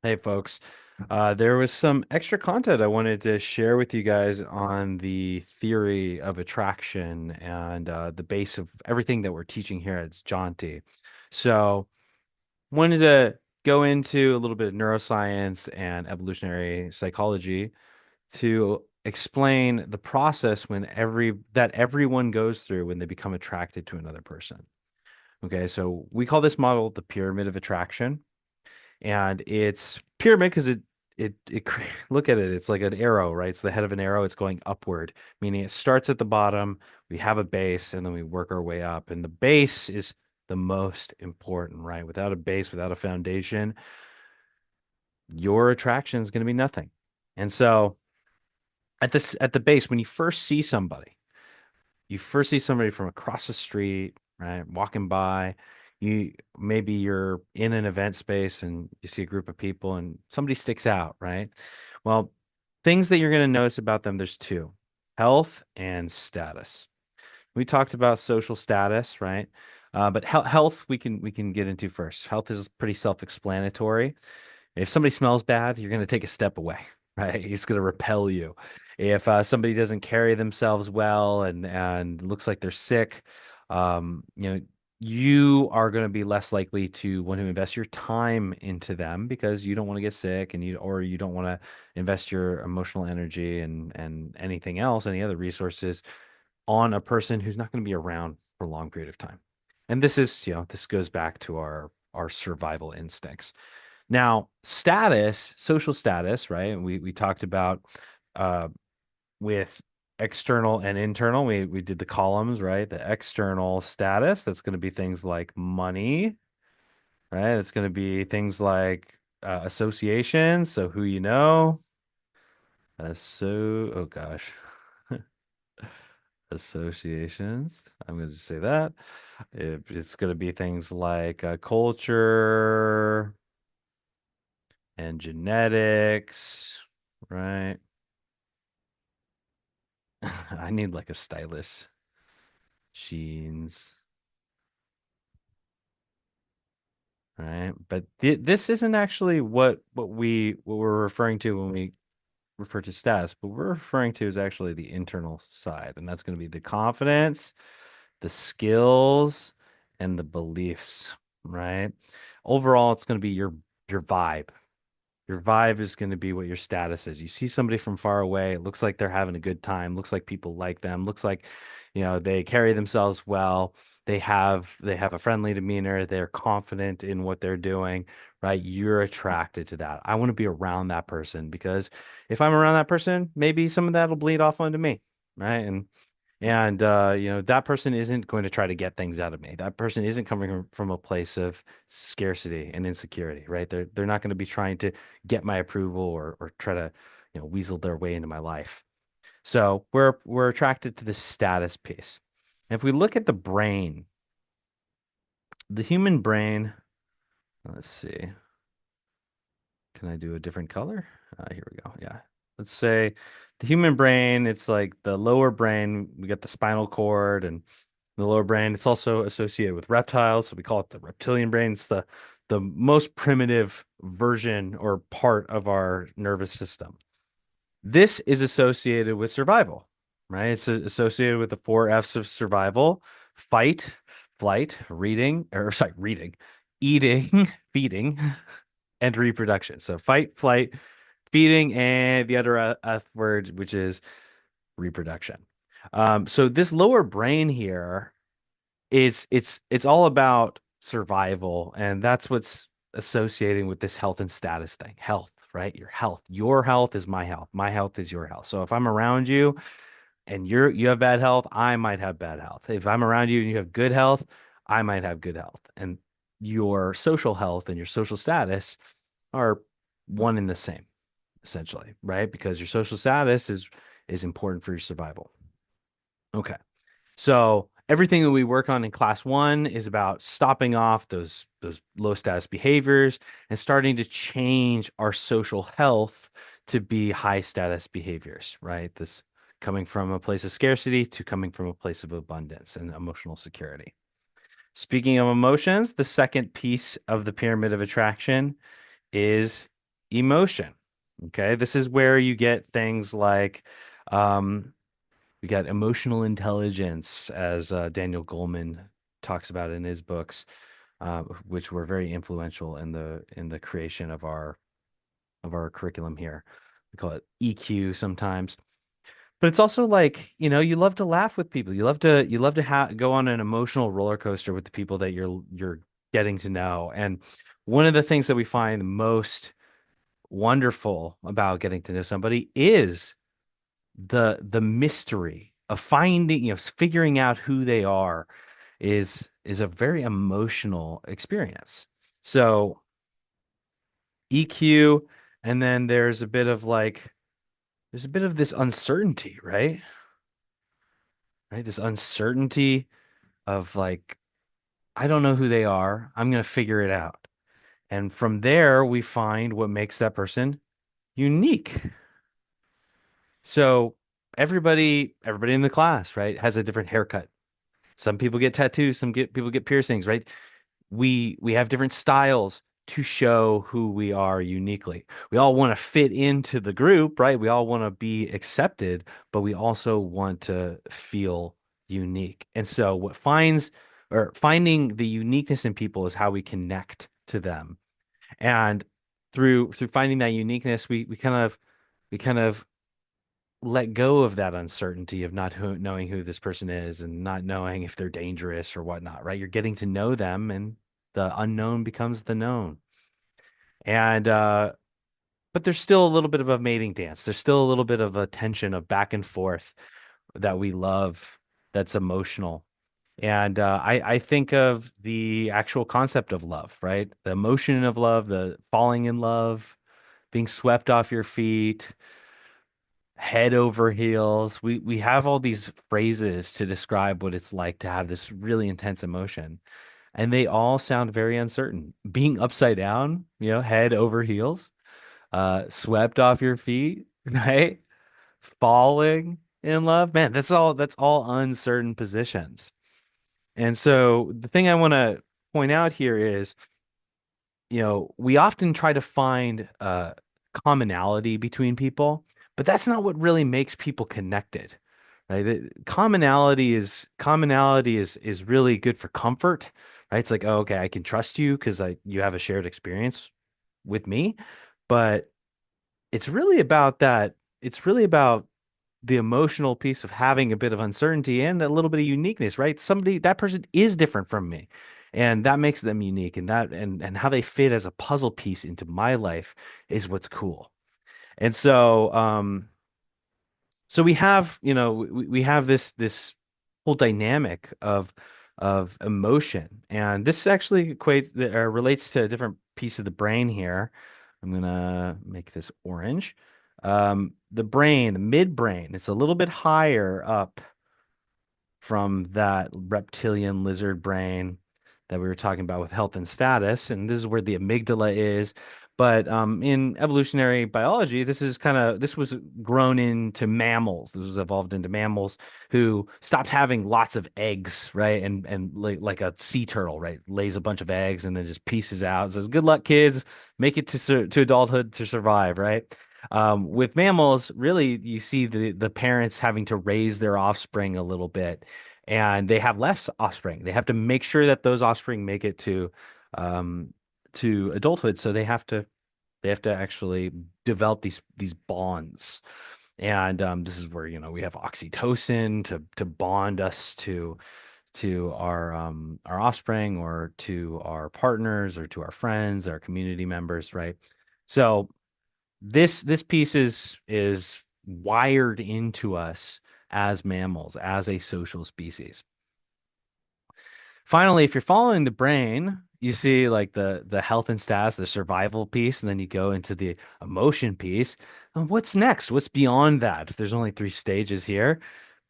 Hey folks, there was some extra content I wanted to share with you guys on the theory of attraction and the base of everything that we're teaching here at Jaunty. So, wanted to go into a little bit of neuroscience and evolutionary psychology to explain the process that everyone goes through when they become attracted to another person. Okay, so we call this model the pyramid of attraction. And it's pyramid because look at it, it's like an arrow, right? It's the head of an arrow, it's going upward, meaning it starts at the bottom, we have a base, and then we work our way up. And the base is the most important, right? Without a base, without a foundation, your attraction is going to be nothing. And so at the base, when you first see somebody from across the street, right, walking by. You're in an event space and you see a group of people and somebody sticks out, right? Well, things that you're going to notice about them, there's two: health and status. We talked about social status, right? But health we can get into first. Health is pretty self-explanatory. If somebody smells bad, you're going to take a step away, right? It's going to repel you. If somebody doesn't carry themselves well and looks like they're sick, you know, you are going to be less likely to want to invest your time into them because you don't want to get sick and you don't want to invest your emotional energy and anything else, any other resources on a person who's not going to be around for a long period of time. And this goes back to our survival instincts. Now, social status, right? We talked about uh, with external and internal. We did the columns, right? The external status, that's going to be things like money, right? It's going to be things like associations, so who you know. Oh gosh, associations. I'm going to just say that. It's going to be things like culture and genetics, right? I need like a stylus, jeans, right? But this isn't actually what we're referring to when we refer to status. But we're referring to is actually the internal side, and that's going to be the confidence, the skills, and the beliefs, right? Overall, it's going to be your vibe. Your vibe is going to be what your status is. You see somebody from far away, it looks like they're having a good time, looks like people like them, looks like, they carry themselves well. They have a friendly demeanor, they're confident in what they're doing, right? You're attracted to that. I want to be around that person because if I'm around that person, maybe some of that'll bleed off onto me, right? And that person isn't going to try to get things out of me. That person isn't coming from a place of scarcity and insecurity, right? They're not going to be trying to get my approval or try to, weasel their way into my life. So we're attracted to the status piece. If we look at the brain, the human brain, let's see, can I do a different color? Here we go. Yeah. Let's say the human brain, it's like the lower brain, we got the spinal cord and the lower brain. It's also associated with reptiles, so we call it the reptilian brain. It's the most primitive version or part of our nervous system. This is associated with survival, right? It's associated with the four F's of survival: fight, flight, reading, eating, feeding, and reproduction. So fight, flight, feeding, and the other F word, which is reproduction. So this lower brain here it's all about survival, and that's what's associating with this health and status thing. Health, right? Your health is my health, my health is your health. So if I'm around you and you have bad health, I might have bad health. If I'm around you and you have good health, I might have good health. And your social health and your social status are one and the same, essentially, right? Because your social status is important for your survival. Okay. So everything that we work on in class one is about stopping off those low status behaviors and starting to change our social health to be high status behaviors, right? This coming from a place of scarcity to coming from a place of abundance and emotional security. Speaking of emotions, the second piece of the pyramid of attraction is emotion. Okay, this is where you get things like um, we got emotional intelligence, as Daniel Goleman talks about in his books, which were very influential in the creation of our curriculum here. We call it EQ sometimes. But it's also like, you love to laugh with people. You love to go on an emotional roller coaster with the people that you're getting to know. And one of the things that we find most wonderful about getting to know somebody is the mystery of finding, figuring out who they are is a very emotional experience. So EQ, and then there's a bit of this uncertainty, right? Right? This uncertainty of like, I don't know who they are. I'm going to figure it out. And from there, we find what makes that person unique. So everybody in the class, right, has a different haircut. Some people get tattoos, people get piercings, right? We have different styles to show who we are uniquely. We all want to fit into the group, right? We all want to be accepted, but we also want to feel unique. And so finding the uniqueness in people is how we connect to them. And through finding that uniqueness, we kind of let go of that uncertainty of not knowing who this person is and not knowing if they're dangerous or whatnot, right? You're getting to know them and the unknown becomes the known. And but there's still a little bit of a mating dance. There's still a little bit of a tension of back and forth that we love that's emotional. And I think of the actual concept of love, right? The emotion of love, the falling in love, being swept off your feet, head over heels. We have all these phrases to describe what it's like to have this really intense emotion, and they all sound very uncertain. Being upside down, head over heels, swept off your feet, right? Falling in love, man, that's all uncertain positions. And so the thing I want to point out here is, we often try to find commonality between people, but that's not what really makes people connected. Right? Commonality is really good for comfort, right? It's like, oh, okay, I can trust you because you have a shared experience with me. But it's really about that. It's really about the emotional piece of having a bit of uncertainty and a little bit of uniqueness, right? That person is different from me, and that makes them unique, and how they fit as a puzzle piece into my life is what's cool. And so we have this whole dynamic of emotion, and this actually equates or relates to a different piece of the brain here. I'm gonna make this orange. The brain, the midbrain, it's a little bit higher up from that reptilian lizard brain that we were talking about with health and status. And this is where the amygdala is. But in evolutionary biology, this was grown into mammals. This was evolved into mammals who stopped having lots of eggs, right? And like a sea turtle, right? Lays a bunch of eggs and then just pieces out and says, "Good luck, kids. Make it to adulthood to survive," right? With mammals, really, you see the parents having to raise their offspring a little bit, and they have less offspring. They have to make sure that those offspring make it um, to adulthood. So they have to actually develop these bonds. And this is where we have oxytocin to bond us to our offspring or to our partners or to our friends, our community members, right? So this piece is wired into us as mammals, as a social species. Finally, if you're following the brain, you see like the health and stats, the survival piece, and then you go into the emotion piece. And what's next? What's beyond that? If there's only three stages here,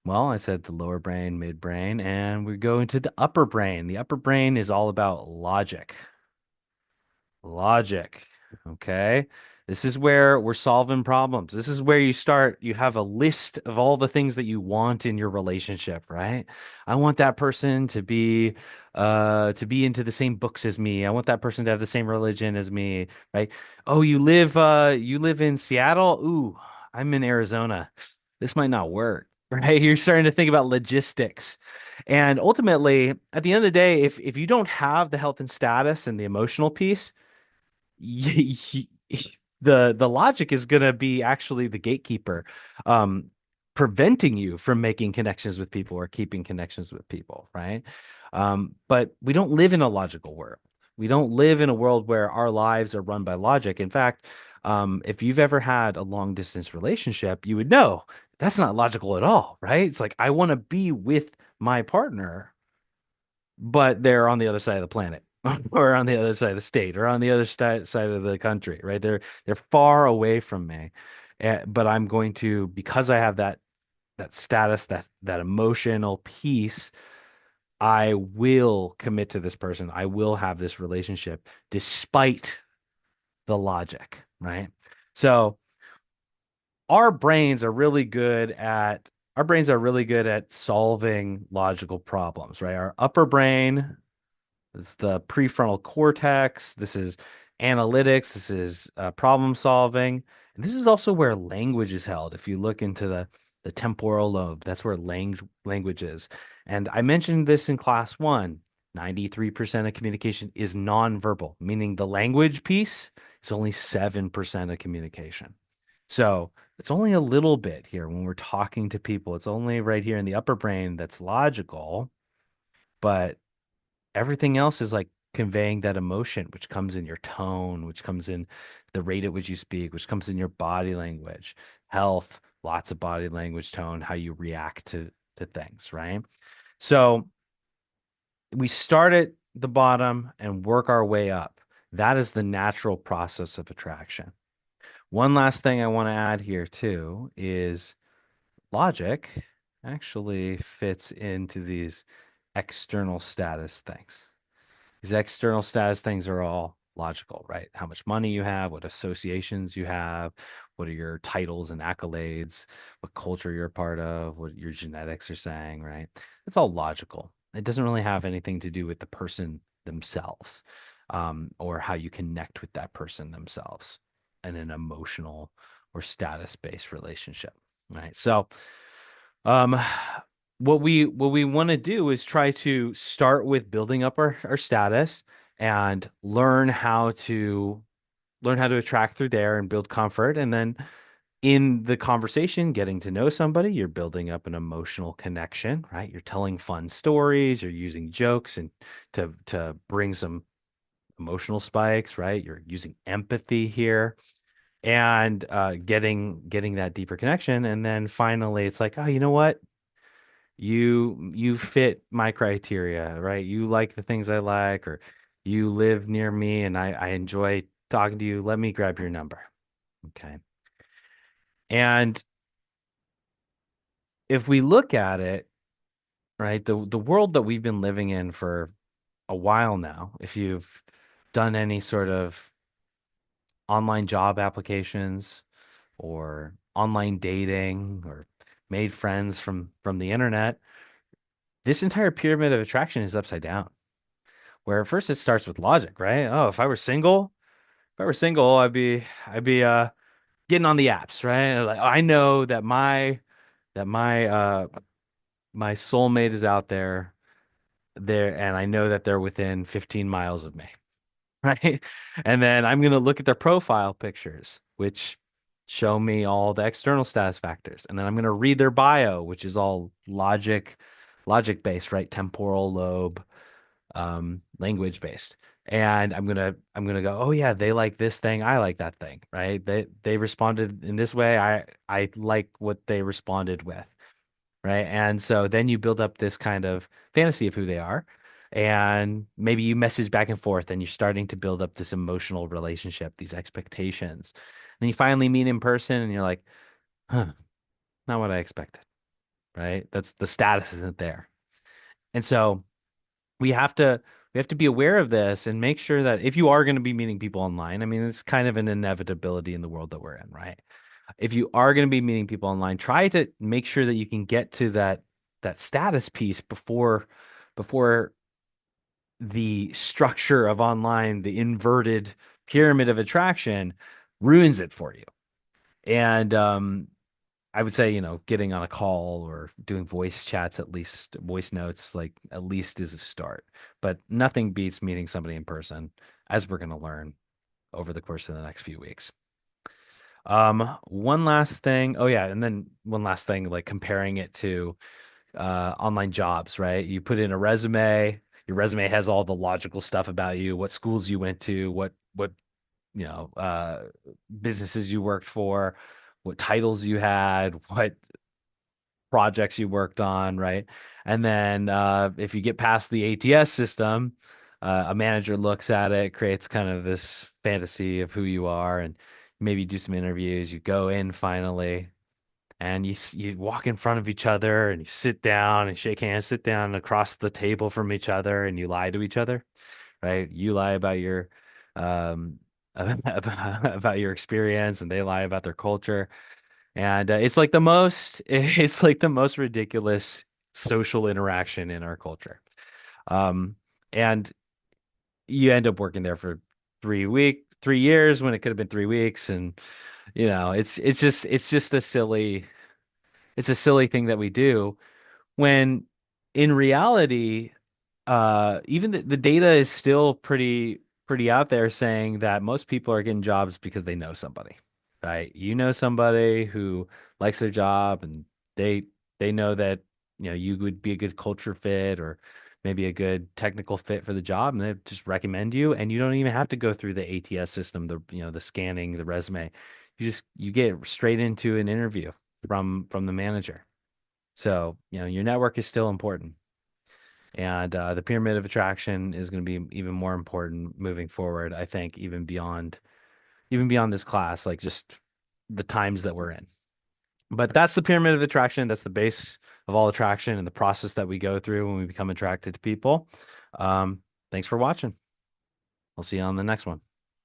well, I said the lower brain, midbrain, and we go into the upper brain. The upper brain is all about logic. Logic. Okay. This is where we're solving problems. This is where you start. You have a list of all the things that you want in your relationship, right? I want that person to be into the same books as me. I want that person to have the same religion as me, right? Oh, you live in Seattle? Ooh, I'm in Arizona. This might not work, right? You're starting to think about logistics. And ultimately, at the end of the day, if you don't have the health and status and the emotional piece, y- y- the logic is going to be actually the gatekeeper, um preventing you from making connections with people or keeping connections with people, right? But we don't live in a logical world. We don't live in a world where our lives are run by logic. In fact, if you've ever had a long distance relationship, you would know that's not logical at all, right? It's like I want to be with my partner, but they're on the other side of the planet or on the other side of the state or on the other side of the country, right? They're far away from me. But I'm going to, because I have that status, that emotional piece, I will commit to this person. I will have this relationship despite the logic, right? So our brains are really good at our brains are really good at solving logical problems, right? Our upper brain, it's the prefrontal cortex. This is analytics. This is problem solving. And this is also where language is held. If you look into the temporal lobe, that's where language is. And I mentioned this in class one. 93% of communication is nonverbal, meaning the language piece is only 7% of communication. So it's only a little bit here when we're talking to people. It's only right here in the upper brain that's logical, but everything else is like conveying that emotion, which comes in your tone, which comes in the rate at which you speak, which comes in your body language, health, lots of body language, tone, how you react to things, right? So we start at the bottom and work our way up. That is the natural process of attraction. One last thing I want to add here too is logic actually fits into these external status things. These external status things are all logical, right? How much money you have, what associations you have, what are your titles and accolades, what culture you're a part of, what your genetics are saying, right? It's all logical. It doesn't really have anything to do with the person themselves, or how you connect with that person themselves in an emotional or status-based relationship, right? So, um, what we want to do is try to start with building up our status and learn how to attract through there and build comfort. And then in the conversation, getting to know somebody, you're building up an emotional connection, right? You're telling fun stories, you're using jokes and to bring some emotional spikes, right? You're using empathy here and getting that deeper connection. And then finally it's like, oh, you know what? You fit my criteria, right? You like the things I like, or you live near me and I enjoy talking to you. Let me grab your number. Okay. And if we look at it, right, the world that we've been living in for a while now, if you've done any sort of online job applications or online dating or made friends from the internet, this entire pyramid of attraction is upside down. Where at first it starts with logic, right? Oh, if I were single, I'd be getting on the apps, right? Like I know that my soulmate is out there, and I know that they're within 15 miles of me, right? And then I'm gonna look at their profile pictures, which show me all the external status factors, and then I'm gonna read their bio, which is all logic based, right? Temporal lobe, language based. And I'm gonna go, oh yeah, they like this thing, I like that thing, right? They responded in this way, I like what they responded with, right? And so then you build up this kind of fantasy of who they are, and maybe you message back and forth, and you're starting to build up this emotional relationship, these expectations. Then you finally meet in person, and you're like, huh, not what I expected, right? That's the status isn't there, and so we have to. we have to be aware of this and make sure that if you are going to be meeting people online, I mean, it's kind of an inevitability in the world that we're in, right? If you are going to be meeting people online, try to make sure that you can get to that status piece before the structure of online, the inverted pyramid of attraction ruins it for you. And I would say, getting on a call or doing voice chats, at least voice notes, like at least is a start. But nothing beats meeting somebody in person, as we're going to learn over the course of the next few weeks. One last thing. Oh yeah, and then one last thing, like comparing it to online jobs, right? You put in a resume, your resume has all the logical stuff about you, what schools you went to, what you know, businesses you worked for, what titles you had, what projects you worked on, right? And then if you get past the ATS system, a manager looks at it, creates kind of this fantasy of who you are, and maybe do some interviews. You go in finally, and you walk in front of each other, and you sit down and shake hands, sit down across the table from each other, and you lie to each other, right? You lie about your um about your experience, and they lie about their culture. And it's like the most ridiculous social interaction in our culture. Um, and you end up working there for 3 years when it could have been 3 weeks. And, it's just it's a silly thing that we do when in reality, even the data is still pretty out there saying that most people are getting jobs because they know somebody, right? You know somebody who likes their job, and they they know that you would be a good culture fit, or maybe a good technical fit for the job, and they just recommend you, and you don't even have to go through the ATS system, the scanning, the resume. You get straight into an interview from the manager. So, your network is still important. And the pyramid of attraction is going to be even more important moving forward, I think, even beyond this class, like just the times that we're in. But that's the pyramid of attraction. That's the base of all attraction and the process that we go through when we become attracted to people. Thanks for watching. We'll see you on the next one.